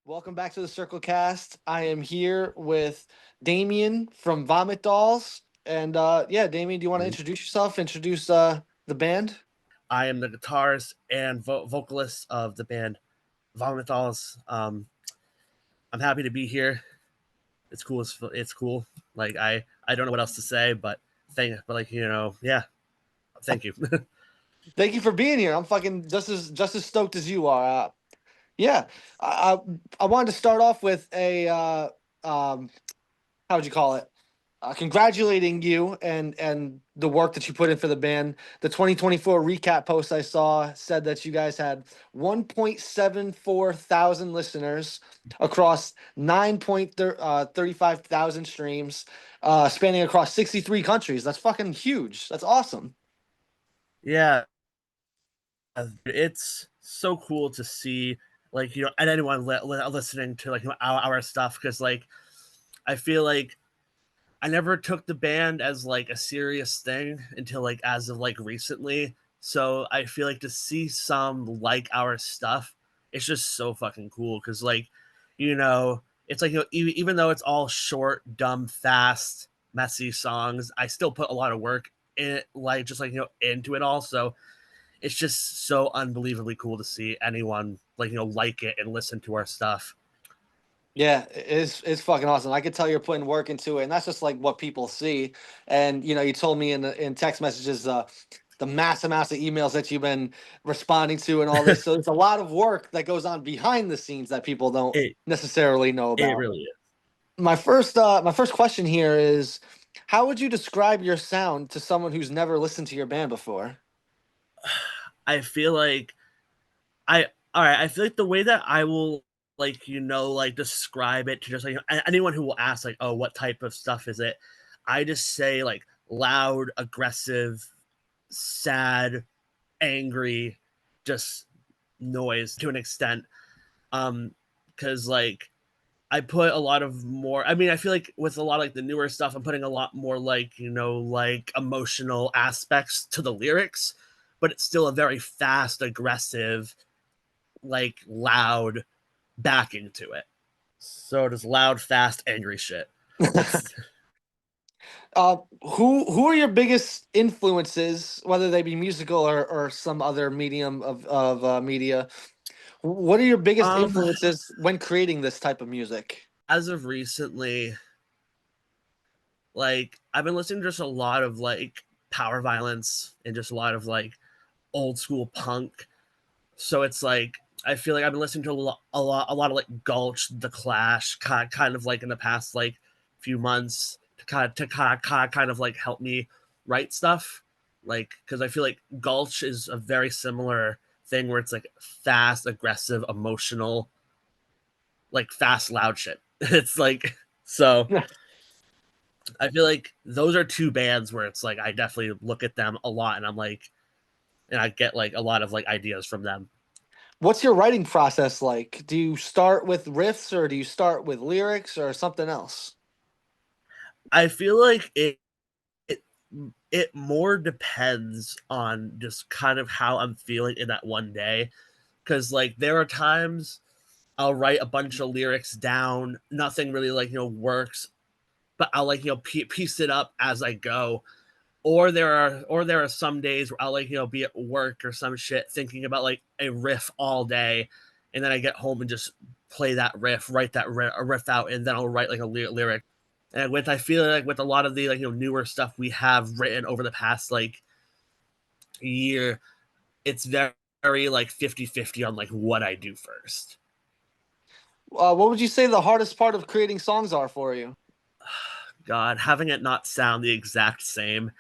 Welcome back to the Circlecast. I am here with Damien from VOMITDOLLS. And yeah, Damien, do you want to Mhm. introduce yourself? Introduce the band? I am the guitarist and vocalist of the band VOMITDOLLS. I'm happy to be here. It's cool. It's cool. Like I don't know what else to say, but yeah. Thank you. Thank you for being here. I'm fucking just as stoked as you are. Yeah, I, I I wanted to start off with a um, how would you call it? Congratulating you and the work that you put in for the band. The 2024 recap post I saw said that you guys had 1.74 thousand listeners across 9.35 thousand streams, spanning across 63 countries. That's fucking huge. That's awesome. Yeah, it's so cool to see and anyone listening to our stuff because I feel like I never took the band as like a serious thing until as of recently. So I feel like to see some like our stuff, it's just so fucking cool because it's even though it's all short, dumb, fast, messy songs, I still put a lot of work in it, into it all. So it's just so unbelievably cool to see anyone like it and listen to our stuff. Yeah, it's fucking awesome. I could tell you're putting work into it, and that's just like what people see. And you told me in text messages the mass amounts of emails that you've been responding to and all this. So there's a lot of work that goes on behind the scenes that people don't It necessarily know it about. really is. My first question here is, how would you describe your sound to someone who's never listened to your band before? I feel like I all right. I feel like the way that I will describe it to just anyone who will ask oh, what type of stuff is it? I just say loud, aggressive, sad, angry, just noise to an extent. Because I put a lot of more. I mean, I feel like with a lot of the newer stuff, I'm putting a lot more emotional aspects to the lyrics, but it's still a very fast, aggressive, loud backing to it. So it is loud, fast, angry shit. That's Who are your biggest influences, whether they be musical or some other medium of media? What are your biggest um influences when creating this type of music? as of recently, I've been listening to just a lot of power violence and just a lot of old school punk. So it's I feel like I've been listening to a lot of Gulch, The Clash, kind of in the past few months kind of help me write stuff. Because I feel like Gulch is a very similar thing where it's fast, aggressive, emotional, fast, loud shit. It's so I feel like those are two bands where it's I definitely look at them a lot and and I get a lot of ideas from them. What's your writing process like? Do you start with riffs or do you start with lyrics or something else? I feel like it it more depends on just kind of how I'm feeling in that one day. Cause there are times I'll write a bunch of lyrics down, nothing really works, but I'll piece it up as I go. Or there are some days where I'll be at work or some shit thinking about a riff all day, and then I get home and just play that riff, write that riff out, and then I'll write a lyric. And I feel like with a lot of the newer stuff we have written over the past year, it's very 50-50 on what I do first. What would you say the hardest part of creating songs are for you? God, having it not sound the exact same.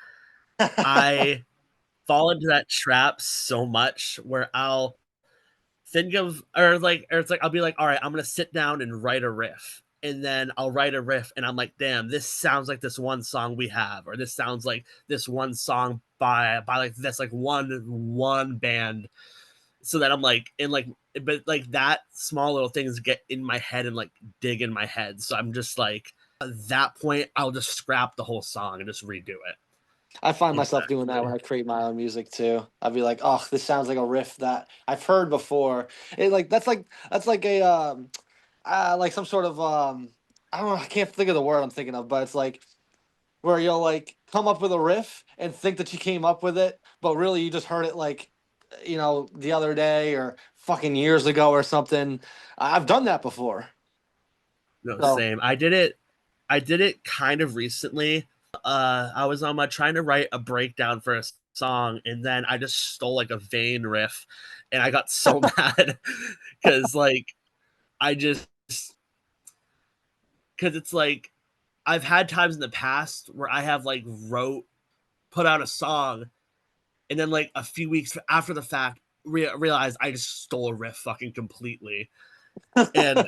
I fall into that trap so much where I'll think of or it's I'll be all right, I'm gonna sit down and write a riff. And then I'll write a riff and I'm like, damn, this sounds like this one song we have, or this sounds like this one song by this one band. So that I'm but that small little things get in my head and dig in my head. So I'm just at that point I'll just scrap the whole song and just redo it. I find myself doing that when Exactly. I create my own music too. I'd be like, "Oh, this sounds like a riff that I've heard before." It like that's like a like some sort of I don't know, I can't think of the word I'm thinking of, but it's like where you'll like come up with a riff and think that you came up with it, but really you just heard it like the other day or fucking years ago or something. I've done that before. No, So same. I did it kind of recently. I was trying to write a breakdown for a song, and then I just stole like a Vane riff, and I got so mad because like I just because it's like I've had times in the past where I have like put out a song, and then like a few weeks after the fact realized I just stole a riff fucking completely, and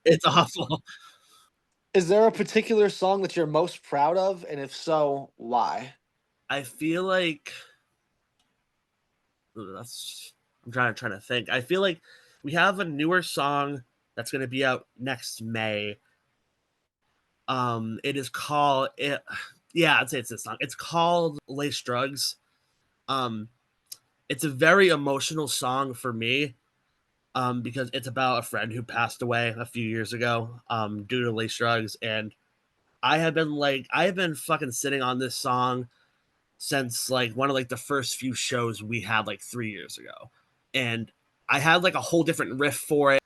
it's awful. is there a particular song that you're most proud of, and if so, why? I feel like that's I'm trying to think. I feel like we have a newer song that's going to be out next May. It is called it. Yeah, I'd say it's this song. It's called Lace Drugs. Um, it's a very emotional song for me. Because it's about a friend who passed away a few years ago. Due to lace drugs, and I have been fucking sitting on this song since like one of like the first few shows we had like 3 years ago, and I had like a whole different riff for it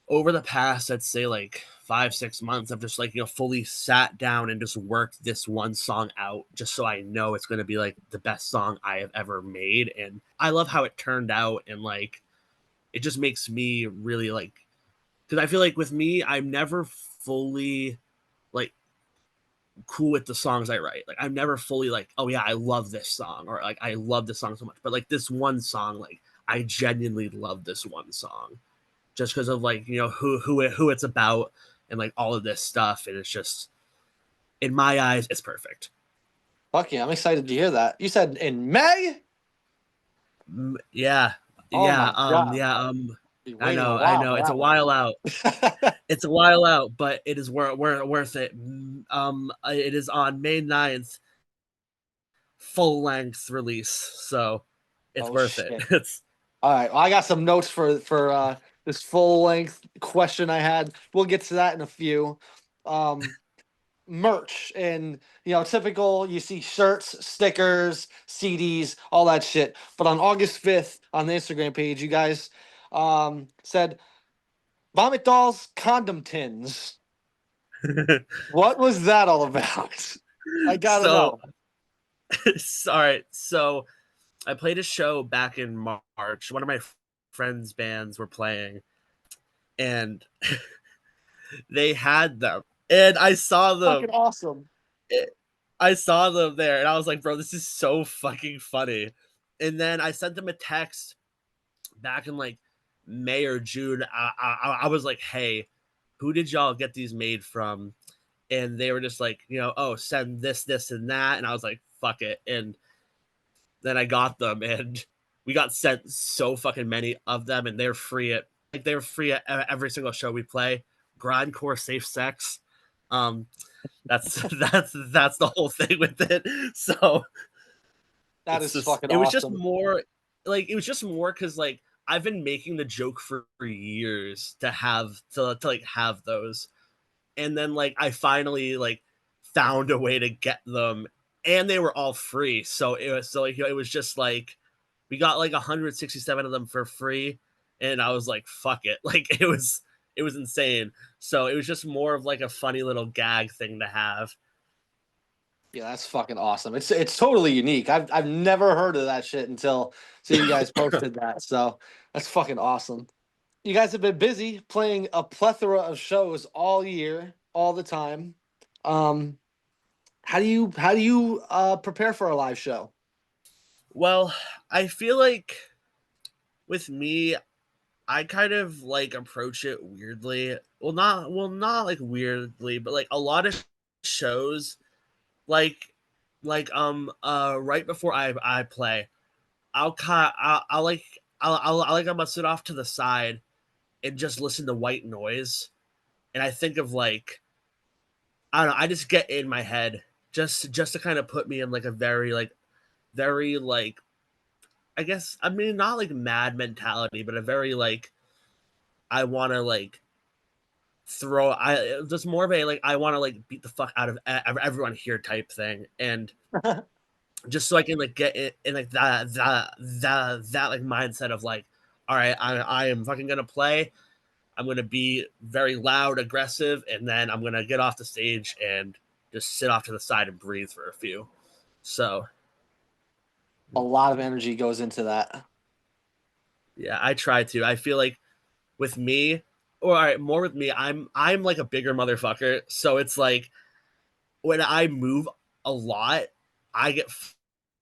over the past, I'd say like 5 6 months. I've just like fully sat down and just worked this one song out just so I know it's going to be like the best song I have ever made, and I love how it turned out, and like it just makes me really like because I feel like with me I'm never fully like cool with the songs I write. Like I'm never fully like, oh yeah, I love this song, or like I love this song so much. But like this one song, like I genuinely love this one song just because of like who it's about and like all of this stuff, and it's just in my eyes it's perfect. Fuck yeah, I'm excited to hear that. You said in May? Yeah, Oh my god, yeah. be I waiting a know, while for it's a that one. while out. It's a while out, but it is worth it. It is on May 9th, full length release, so it's Oh worth it. shit. It's All right. Well, I got some notes for this full length question I had. We'll get to that in a few. Um, Merch and typical. You see shirts, stickers, CDs, all that shit. But on August 5th on the Instagram page, you guys said Vomit Dolls Condom Tins. What was that all about? I gotta so know. sorry. So I played a show back in March. One of my friends' bands were playing, and they had them, and I saw Fucking them. awesome. I saw them there, and I was like, "Bro, this is so fucking funny." And then I sent them a text back in like May or June. I was like, "Hey, who did y'all get these made from?" And they were just like, "Oh, send this, and that." And I was like, "Fuck it." And then I got them, and we got sent so fucking many of them, and they're free at every single show we play. Grindcore safe sex. Um, that's that's the whole thing with it. So That is fucking it was just awesome. more because like I've been making the joke for years to like have those, and then like I finally like found a way to get them, and they were all free. So it was just like we got like 167 of them for free, and I was like, fuck it, like it was insane. So it was just more of like a funny little gag thing to have. Yeah, that's fucking awesome. It's totally unique. I've never heard of that shit until seeing you guys posted that. So that's fucking awesome. You guys have been busy playing a plethora of shows all year, all the time. Um, how do you prepare for a live show? Well, I feel like with me, I kind of like approach it weirdly. Not like weirdly, but like a lot of shows like right before I play, I'm gonna sit off to the side and just listen to white noise, and I think of like I don't know, I just get in my head just to kind of put me in like a very like I guess I mean not like mad mentality, but a very like I want to like throw I just more of a like I want to like beat the fuck out of everyone here type thing, and just so I can like get it in like that like mindset of like, all right, I am fucking gonna play. I'm gonna be very loud, aggressive, and then I'm gonna get off the stage and just sit off to the side and breathe for a few. So A lot of energy goes into that. yeah, I try to. I feel like with me, or all right, more with me, I'm like a bigger motherfucker. So it's like when I move a lot, I get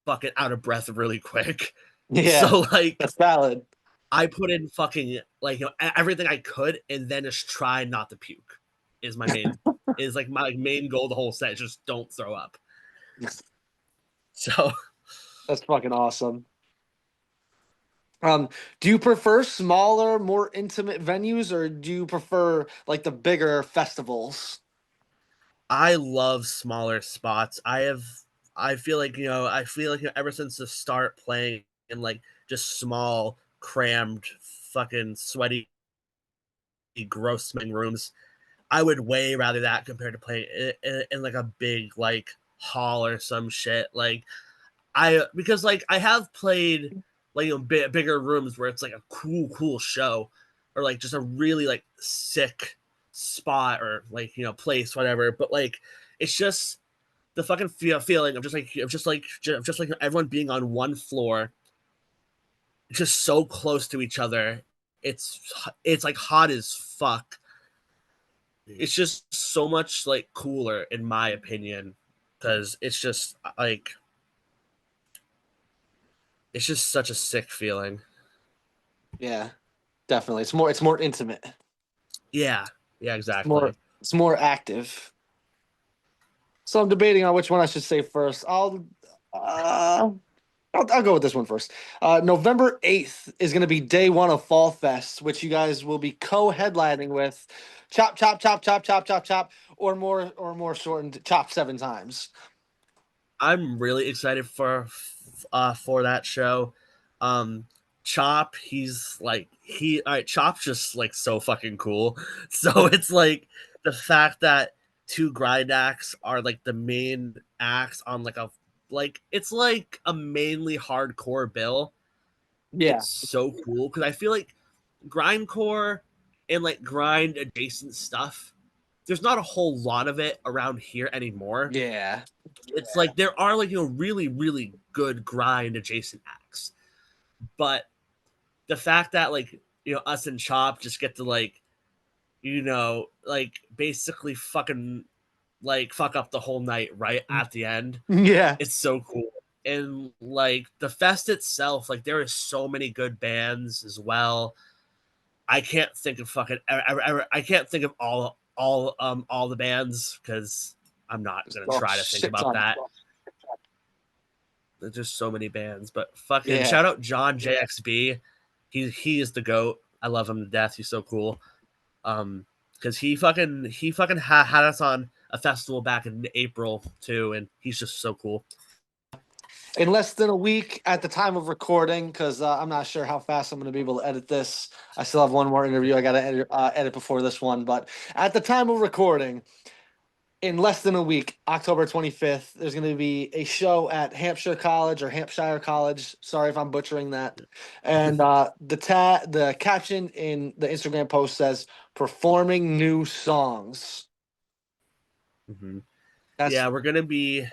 fucking out of breath really quick. Yeah, So like that's valid. I put in fucking like everything I could, and then just try not to puke. Is my main is like my main goal the whole set. Just don't throw up. So That's fucking awesome. Um, do you prefer smaller, more intimate venues, or do you prefer like the bigger festivals? I love smaller spots. I feel like I feel like ever since the start playing in like just small, crammed, fucking sweaty, gross smelling rooms, I would way rather that compared to playing in like a big like hall or some shit. Like because like I have played like bigger rooms where it's like a cool show, or like just a really like sick spot or like place whatever. But like it's just the fucking feeling of just like everyone being on one floor, just so close to each other. It's like hot as fuck. It's just so much like cooler in my opinion, because it's just such a sick feeling. Yeah, definitely. It's more intimate. Yeah, yeah, It's more exactly. it's more active. So I'm debating on which one I should say first. Uh, I'll go with this one first. November 8th is going to be day one of Fall Fest, which you guys will be co-headlining with Chop Chop Chop Chop Chop Chop Chop, or more shortened Chop 7 times. I'm really excited for that show. Um Chop, he's like he all right, Chop's just like so fucking cool. So it's like the fact that two grind acts are like the main acts on like a like it's like a mainly hardcore bill. Yeah, It's so cool because I feel like grindcore and like grind adjacent stuff, there's not a whole lot of it around here anymore. yeah, It's like there are like really good grind adjacent acts, but the fact that like us and Chop just get to like like basically fucking like fuck up the whole night right at the end, yeah. it's so cool. And like the fest itself, like there is so many good bands as well. I can't think of fucking I can't think of all the bands because I'm not gonna Oh, try to think shit about ton. that. There's just so many bands, but fucking Yeah. shout out John JXB. He is the goat. I love him to death. He's so cool. Because he fucking had us on a festival back in April too, and he's just so cool. In less than a week at the time of recording, because I'm not sure how fast I'm going to be able to edit this. I still have one more interview I got to edit before this one. But at the time of recording, in less than a week, October 25th, there's going to be a show at Hampshire College or Hampshire College. Sorry if I'm butchering that. And the caption in the Instagram post says performing new songs. Hmm. That's Yeah, we're gonna be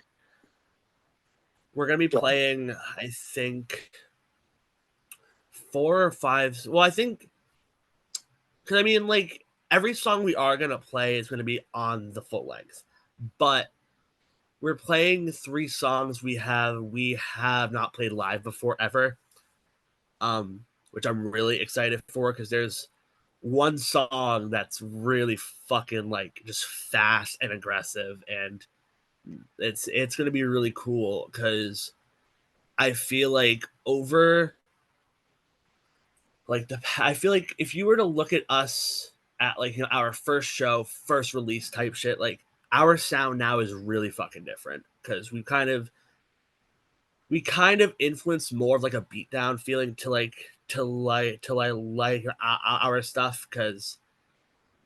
playing. I think 4 or 5. Well, I think because I mean, like every song we are gonna play is gonna be on the full length, but we're playing 3 songs we have not played live before ever, which I'm really excited for because there's one song that's really fucking like just fast and aggressive, and it's gonna be really cool because I feel like over like I feel like if you were to look at us at like our first show, first release type shit, like our sound now is really fucking different because we kind of influence more of like a beatdown feeling to like our stuff because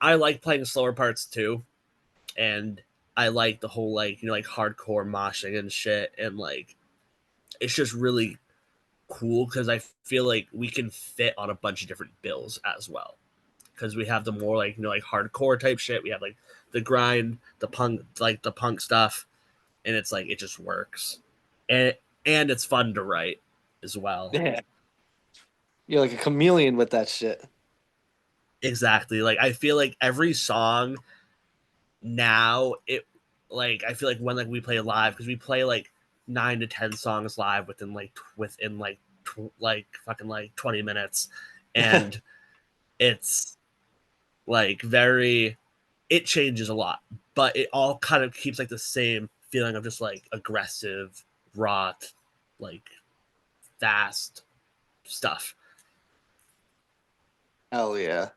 I like playing slower parts too, and I like the whole like like hardcore moshing and shit, and like it's just really cool because I feel like we can fit on a bunch of different bills as well because we have the more like like hardcore type shit. We have like the grind, the punk stuff, and it's like it just works, and it's fun to write as well. Yeah. You're like a chameleon with that shit. Exactly. Like I feel like every song now it like I feel like when like we play live because we play like 9 to 10 songs live within like fucking like 20 minutes, and it's like very it changes a lot, but it all kind of keeps like the same feeling of just like aggressive, raw, like fast stuff. Hell yeah.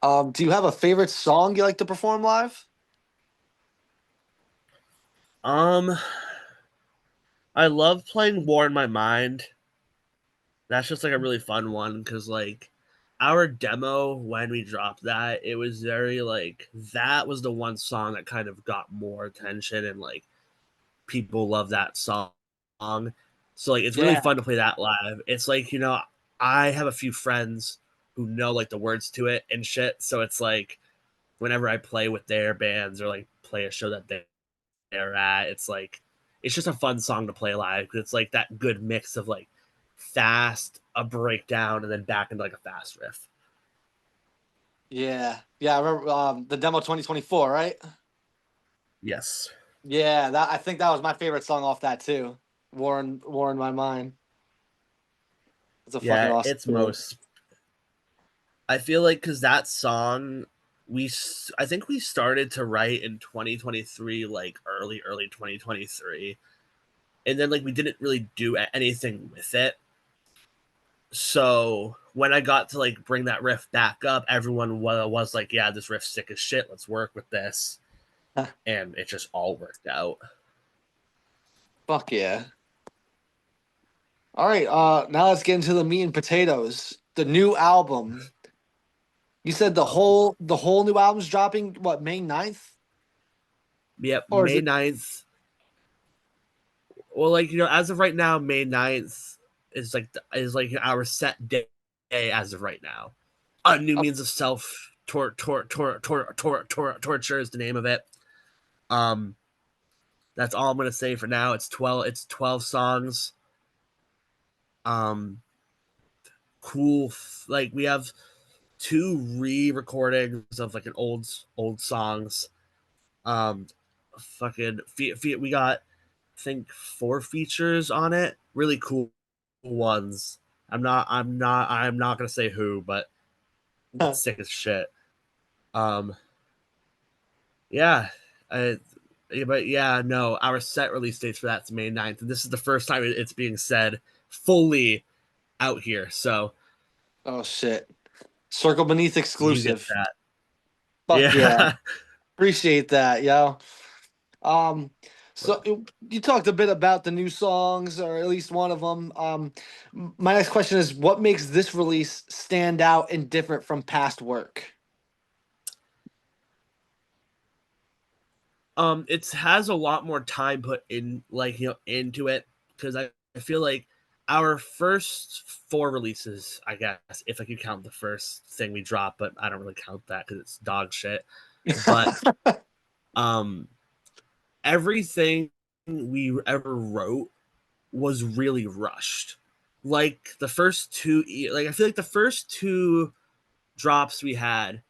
Do you have a favorite song you like to perform live? Um, I love playing War in My Mind. That's just like a really fun one because like our demo when we dropped that, it was very like that was the one song that kind of got more attention and like people love that song. So like it's really Yeah. fun to play that live. It's like, I have a few friends who know like the words to it and shit. So it's like whenever I play with their bands or like play a show that they're at, it's like it's just a fun song to play live because it's like that good mix of like fast, a breakdown, and then back into like a fast riff. Yeah. Yeah, I remember the demo 2024, right? Yes. Yeah, that I think that was my favorite song off that too. War in My Mind. It's a fucking Yeah, awesome it's song. most. I feel like because that song, I think we started to write in 2023, like early 2023, and then like we didn't really do anything with it. So when I got to like bring that riff back up, everyone was like, "Yeah, this riff's sick as shit. Let's work with this," and it just all worked out. Fuck yeah. All right, now let's get into the meat and potatoes. The new album. You said the whole new album's dropping what, May 9th? Yep, Or is May it 9th. Well, like as of right now, May 9th is like our set day as of right now. A new oh, means of self torture is the name of it. Um, that's all I'm gonna say for now. It's 12. It's 12 songs. Um, cool. Like we have two re-recordings of like an old songs. Um, fucking we got I think 4 features on it. Really cool ones. I'm not gonna say who, but it's sick as shit. Um, yeah, I, but yeah, no, our set release dates for that's May 9th, and this is the first time it's being said fully out here. So oh shit. Circle Beneath you get exclusive. that. Fuck yeah. Yeah. Appreciate that, yo. Um, so you talked a bit about the new songs, or at least one of them. My next question is, what makes this release stand out and different from past work? It has a lot more time put in like into it because I feel like our first 4 releases, I guess, if I could count the first thing we dropped, but I don't really count that because it's dog shit. But um everything we ever wrote was really rushed. Like the first two like I feel like the first 2 drops we had,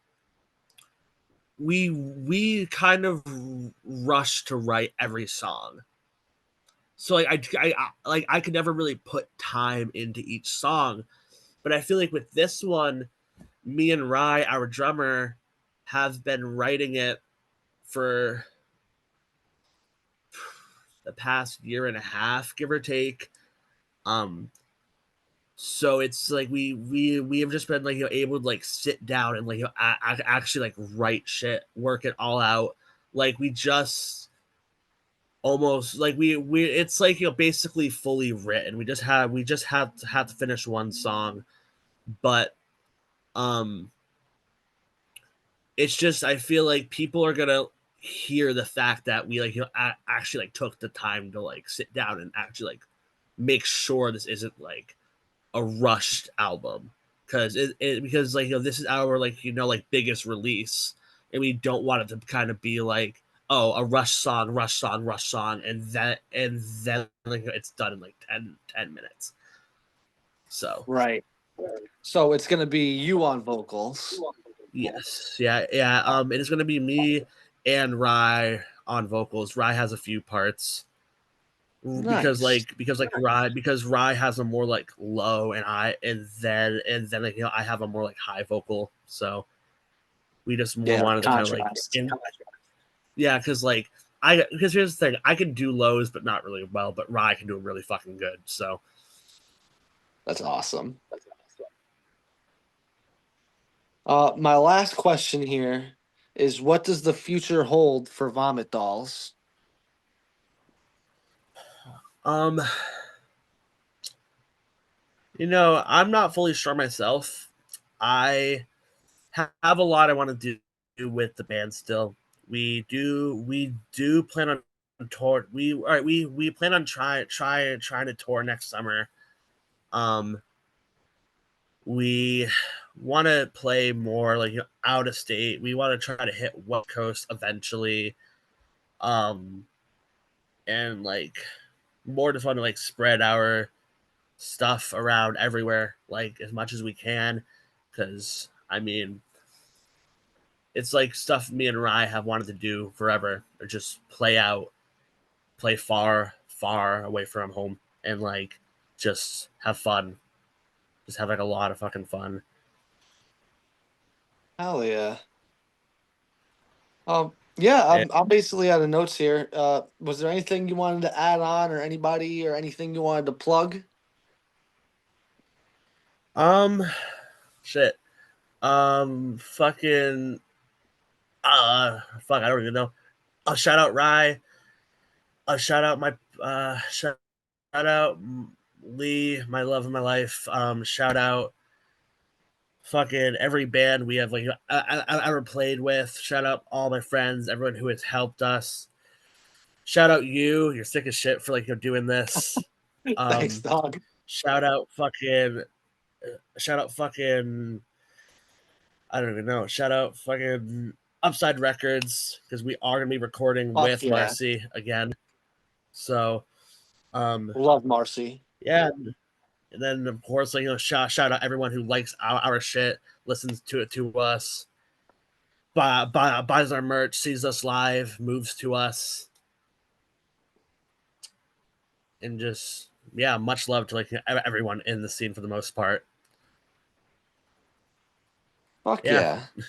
we kind of rushed to write every song. So I could never really put time into each song, but I feel like with this one, me and Rye, our drummer, have been writing it for the past year and a half, give or take. Um, so it's like we have just been like able to like sit down and like actually like write shit, work it all out. Like we just almost like we it's like basically fully written. We just have to finish one song, but um it's just I feel like people are gonna hear the fact that we like actually like took the time to like sit down and actually like make sure this isn't like a rushed album because because like this is our like like biggest release, and we don't want it to kind of be like, oh, a rush song, and then like it's done in like 10 minutes. So Right. So it's gonna be you on vocals. yes, yeah. It is gonna be me and Rye on vocals. Rye has a few parts Nice. because Rye has a more like low and then like I have a more like high vocal. So we just more Yeah, wanted to kind of like contrast. yeah, because like because here's the thing, I can do lows but not really well, but Rye can do it really fucking good. So That's awesome. My last question here is, what does the future hold for Vomit Dolls? um I'm not fully sure myself. I have a lot I want to do with the band still. We do plan on tour. We plan on trying to tour next summer. Um, we want to play more like out of state. We want to try to hit West Coast eventually. Um, and like more just want to like spread our stuff around everywhere like as much as we can, because I mean it's like stuff me and Rye have wanted to do forever, or just play far away from home, and like just have fun, just have like a lot of fucking fun. Hell yeah. Yeah, And, I'm basically out of notes here. Was there anything you wanted to add on, or anybody, or anything you wanted to plug? um, shit. Fucking. Fuck. I don't even know. I'll shout out Rye. I'll shout out my. Shout out Lee, my love of my life. Shout out fucking every band we have like I ever played with. Shout out all my friends, everyone who has helped us. Shout out you. You're sick as shit for like doing this. Thanks, Um, dog. shout out fucking. Shout out fucking. I don't even know. Shout out fucking Upside Records, because we are gonna be recording Fuck with yeah. Marcy again. So, Love Marcy. yeah. And then of course, like shout out everyone who likes our shit, listens to it to us, buys our merch, sees us live, moves to us, and just yeah, much love to like everyone in the scene for the most part. Fuck Yeah, yeah.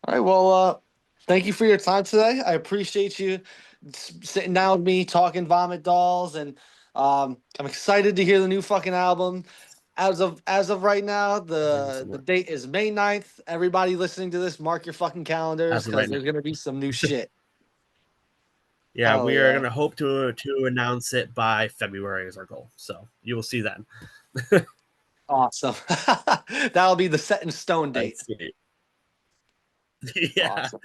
All right. Well, thank you for your time today. I appreciate you sitting down with me, talking Vomit Dolls, and I'm excited to hear the new fucking album. As of right now, thank you so the much. date is May 9th. Everybody listening to this, mark your fucking calendars, As of right because now, there's gonna be some new shit. yeah, Hell we are yeah. gonna hope to announce it by February is our goal. So you will see then. Awesome. That'll be the set in stone date. That's sweet. Yeah. Awesome.